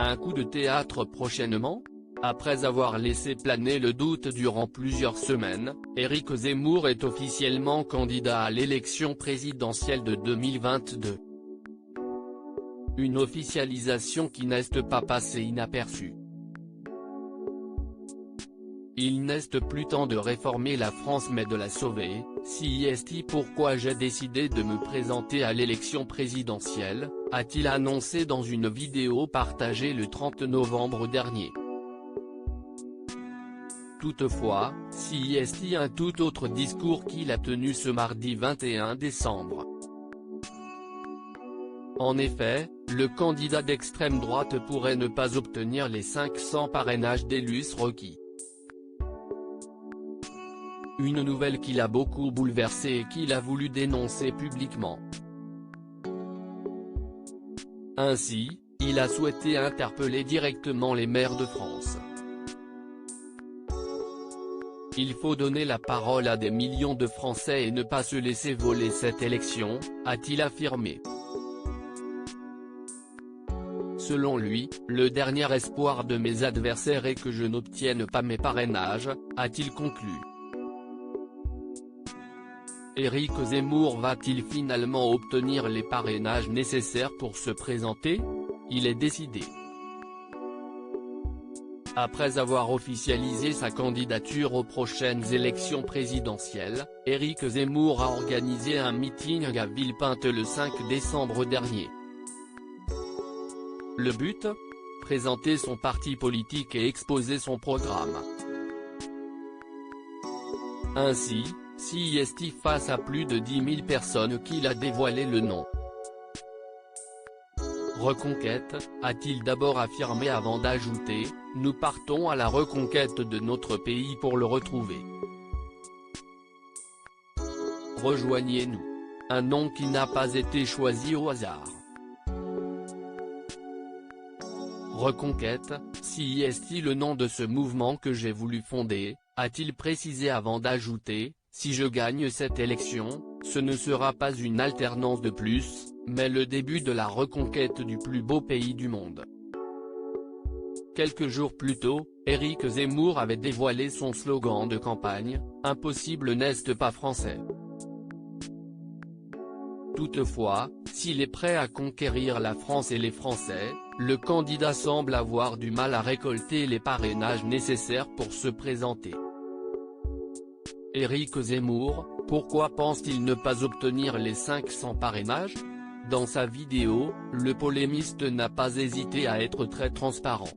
un coup de théâtre prochainement? Après avoir laissé planer le doute durant plusieurs semaines, Éric Zemmour est officiellement candidat à l'élection présidentielle de 2022. Une officialisation qui n'est pas passée inaperçue. Il n'est plus temps de réformer la France mais de la sauver. C'est pourquoi j'ai décidé de me présenter à l'élection présidentielle, a-t-il annoncé dans une vidéo partagée le 30 novembre dernier. Toutefois, c'est un tout autre discours qu'il a tenu ce mardi 21 décembre. En effet, le candidat d'extrême droite pourrait ne pas obtenir les 500 parrainages d'élus requis. Une nouvelle qui l'a beaucoup bouleversé et qu'il a voulu dénoncer publiquement. Ainsi, il a souhaité interpeller directement les maires de France. Il faut donner la parole à des millions de Français et ne pas se laisser voler cette élection, a-t-il affirmé. Selon lui, le dernier espoir de mes adversaires est que je n'obtienne pas mes parrainages, a-t-il conclu. Éric Zemmour va-t-il finalement obtenir les parrainages nécessaires pour se présenter? Il est décidé. Après avoir officialisé sa candidature aux prochaines élections présidentielles, Éric Zemmour a organisé un meeting à Villepinte le 5 décembre dernier. Le but? Présenter son parti politique et exposer son programme. Ainsi, c'est face à plus de 10 000 personnes qu'il a dévoilé le nom. Reconquête, a-t-il d'abord affirmé avant d'ajouter, nous partons à la reconquête de notre pays pour le retrouver. Rejoignez-nous. Un nom qui n'a pas été choisi au hasard. Reconquête, c'est le nom de ce mouvement que j'ai voulu fonder, a-t-il précisé avant d'ajouter, si je gagne cette élection, ce ne sera pas une alternance de plus, mais le début de la reconquête du plus beau pays du monde. Quelques jours plus tôt, Éric Zemmour avait dévoilé son slogan de campagne, « Impossible n'est pas français ». Toutefois, s'il est prêt à conquérir la France et les Français, le candidat semble avoir du mal à récolter les parrainages nécessaires pour se présenter. Éric Zemmour, pourquoi pense-t-il ne pas obtenir les 500 parrainages? Dans sa vidéo, le polémiste n'a pas hésité à être très transparent.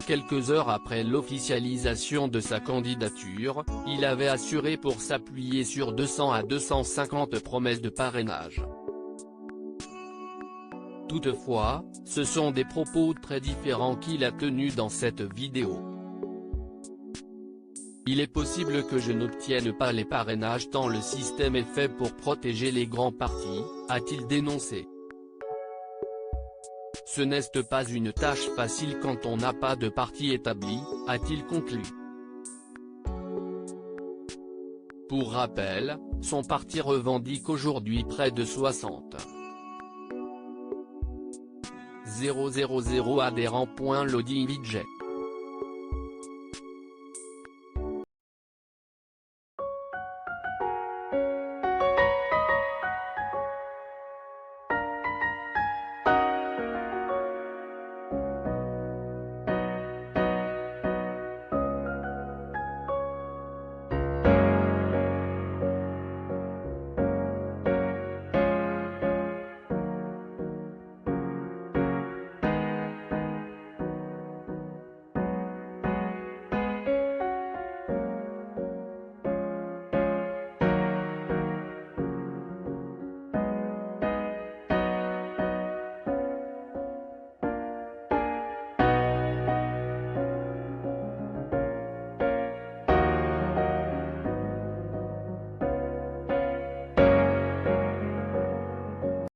Quelques heures après l'officialisation de sa candidature, il avait assuré pour s'appuyer sur 200 à 250 promesses de parrainage. Toutefois, ce sont des propos très différents qu'il a tenus dans cette vidéo. Il est possible que je n'obtienne pas les parrainages tant le système est fait pour protéger les grands partis, a-t-il dénoncé. Ce n'est pas une tâche facile quand on n'a pas de parti établi, a-t-il conclu. Pour rappel, son parti revendique aujourd'hui près de 60 000 adhérents. Lodi Widget.